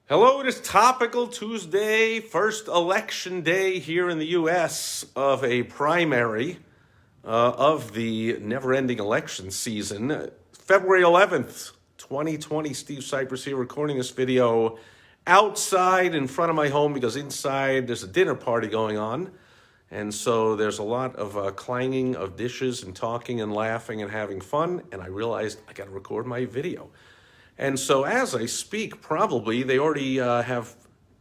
Hello, it is Topical Tuesday, first election day here in the U.S. of a primary of the never-ending election season. February 11th, 2020, Steve Sipress here recording this video outside in front of my home because inside there's a dinner party going on. And so there's a lot of clanging of dishes and talking and laughing and having fun. And I realized I got to record my video. And so as I speak, probably they already have,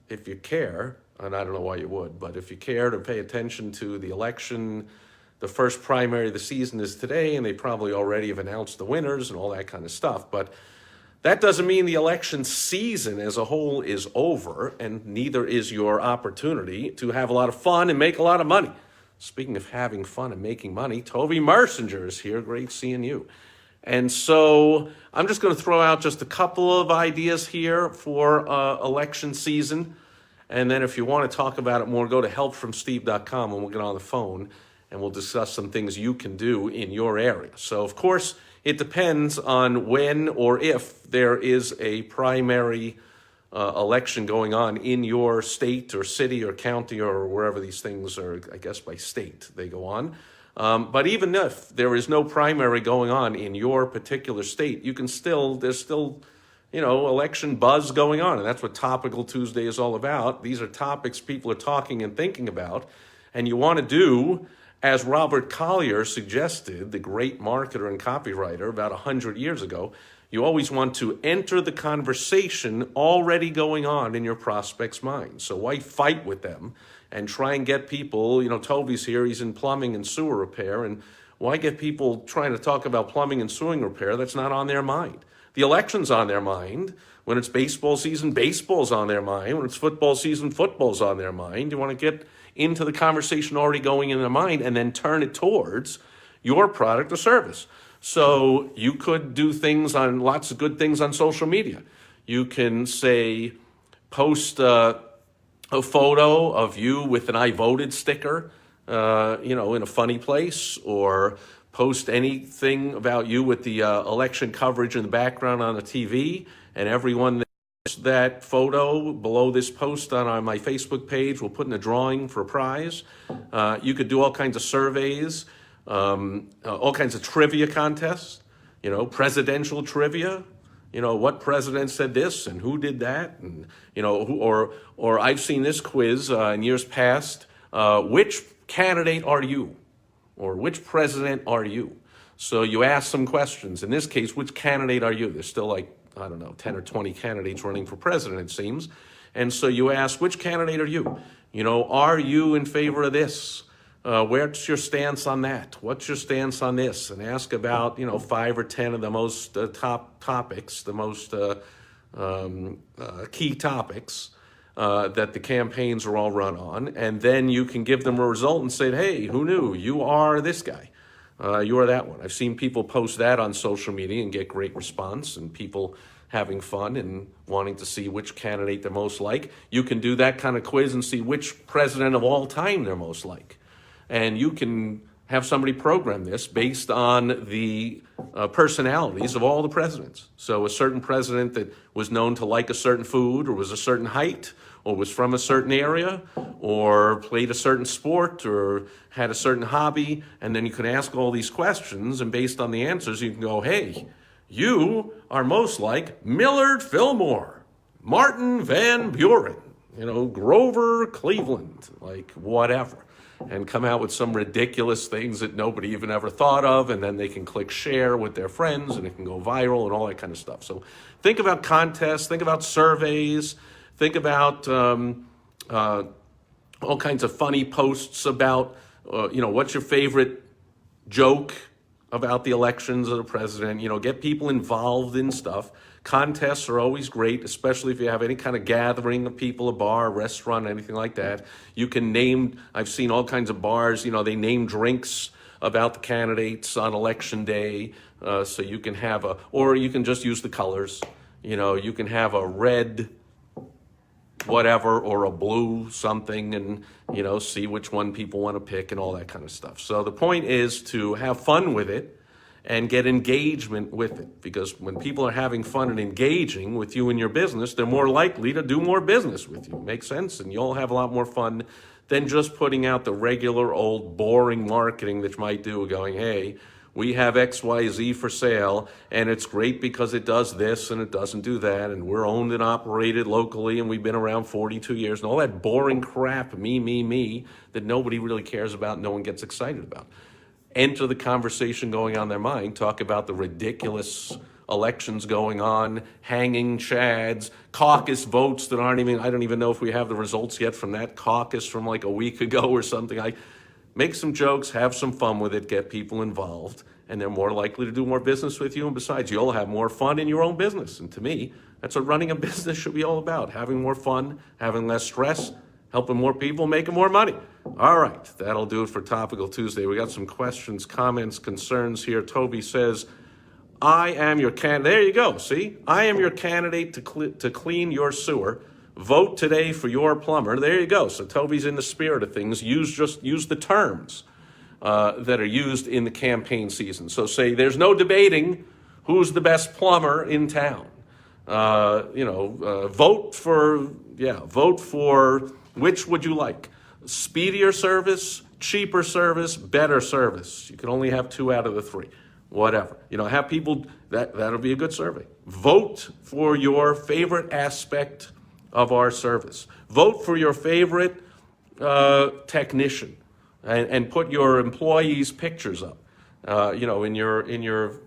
if you care, and I don't know why you would, but if you care to pay attention to the election, the first primary of the season is today, and they probably already have announced the winners and all that kind of stuff. But that doesn't mean the election season as a whole is over, and neither is your opportunity to have a lot of fun and make a lot of money. Speaking of having fun and making money, Toby Mersinger is here. Great seeing you. And so I'm just going to throw out just a couple of ideas here for election season. And then if you want to talk about it more, go to helpfromsteve.com and we'll get on the phone and we'll discuss some things you can do in your area. So, of course, it depends on when or if there is a primary election going on in your state or city or county or wherever these things are, I guess by state they go on. But even if there is no primary going on in your particular state, there's still, election buzz going on. And that's what Topical Tuesday is all about. These are topics people are talking and thinking about. And you want to do, as Robert Collier suggested, the great marketer and copywriter about 100 years ago, you always want to enter the conversation already going on in your prospect's mind. So why fight with them and try and get people, Toby's here, he's in plumbing and sewer repair, and why get people trying to talk about plumbing and sewer repair? That's not on their mind. The election's on their mind. When it's baseball season, baseball's on their mind. When it's football season, football's on their mind. You want to get into the conversation already going in their mind and then turn it towards your product or service. So you could do lots of good things on social media. You can say, post a photo of you with an I voted sticker, in a funny place, or post anything about you with the election coverage in the background on the TV, and everyone that posts that photo below this post on my Facebook page will put in a drawing for a prize. You could do all kinds of surveys, all kinds of trivia contests, presidential trivia. What president said this and who did that, and or I've seen this quiz in years past. Which candidate are you, or which president are you? So you ask some questions. In this case, which candidate are you? There's still 10 or 20 candidates running for president, it seems, and so you ask, which candidate are you? Are you in favor of this? Where's your stance on that? What's your stance on this? And ask about, 5 or 10 of the most top topics, the most key topics that the campaigns are all run on. And then you can give them a result and say, hey, who knew? You are this guy. You are that one. I've seen people post that on social media and get great response, and people having fun and wanting to see which candidate they're most like. You can do that kind of quiz and see which president of all time they're most like. And you can have somebody program this based on the personalities of all the presidents. So a certain president that was known to like a certain food, or was a certain height, or was from a certain area, or played a certain sport, or had a certain hobby, and then you can ask all these questions, and based on the answers, you can go, hey, you are most like Millard Fillmore, Martin Van Buren, Grover Cleveland, whatever. And come out with some ridiculous things that nobody even ever thought of, and then they can click share with their friends, and it can go viral and all that kind of stuff. So think about contests, think about surveys, think about all kinds of funny posts about, what's your favorite joke about the elections of the president. Get people involved in stuff. Contests are always great, especially if you have any kind of gathering of people, a bar, a restaurant, anything like that. You can name, I've seen all kinds of bars, they name drinks about the candidates on election day. So you can have or you can just use the colors. You can have a red whatever or a blue something, and, see which one people want to pick and all that kind of stuff. So the point is to have fun with it and get engagement with it. Because when people are having fun and engaging with you in your business, they're more likely to do more business with you. Makes sense? And you'll have a lot more fun than just putting out the regular old boring marketing that you might do, going, hey, we have XYZ for sale, and it's great because it does this and it doesn't do that, and we're owned and operated locally, and we've been around 42 years, and all that boring crap, me, that nobody really cares about, no one gets excited about. Enter the conversation going on in their mind, talk about the ridiculous elections going on, hanging chads, caucus votes that aren't even, I don't even know if we have the results yet from that caucus from like a week ago or something. Make some jokes, have some fun with it, get people involved, and they're more likely to do more business with you. And besides, you'll have more fun in your own business. And to me, that's what running a business should be all about. Having more fun, having less stress, helping more people, making more money. All right, that'll do it for Topical Tuesday. We got some questions, comments, concerns here. Toby says, I am your candidate. There you go, see? I am your candidate to clean your sewer. Vote today for your plumber. There you go. So Toby's in the spirit of things. Use the terms that are used in the campaign season. So say there's no debating who's the best plumber in town. Vote for which would you like? Speedier service, cheaper service, better service. You can only have 2 out of the 3. Whatever. Have people, that'll be a good survey. Vote for your favorite aspect of our service. Vote for your favorite technician, and put your employees' pictures up. In your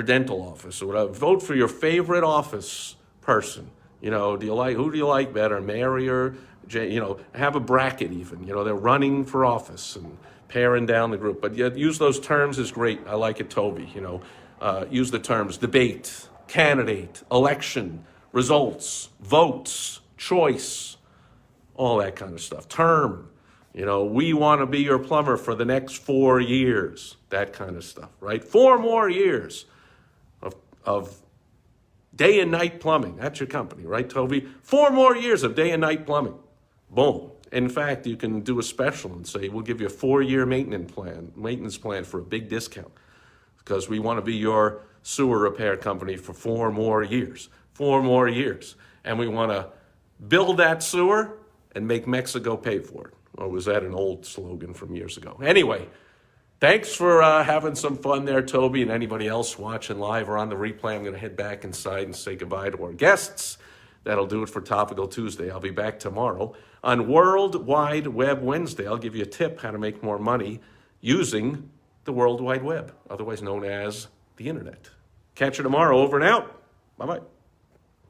dental office or whatever. Vote for your favorite office person. Who do you like better, Mary or Jay? Have a bracket even. They're running for office and paring down the group. But use those terms is great. I like it, Toby. Use the terms debate, candidate, election, results, votes, choice, all that kind of stuff. Term, we want to be your plumber for the next 4 years, that kind of stuff, right? 4 more years of day and night plumbing. That's your company, right, Toby? 4 more years of day and night plumbing. Boom. In fact, you can do a special and say, we'll give you a 4-year maintenance plan for a big discount, because we want to be your sewer repair company for 4 more years. 4 more years. And we want to build that sewer and make Mexico pay for it. Or was that an old slogan from years ago? Anyway, thanks for having some fun there, Toby, and anybody else watching live or on the replay. I'm going to head back inside and say goodbye to our guests. That'll do it for Topical Tuesday. I'll be back tomorrow on World Wide Web Wednesday. I'll give you a tip how to make more money using the World Wide Web, otherwise known as the Internet. Catch you tomorrow. Over and out. Bye-bye.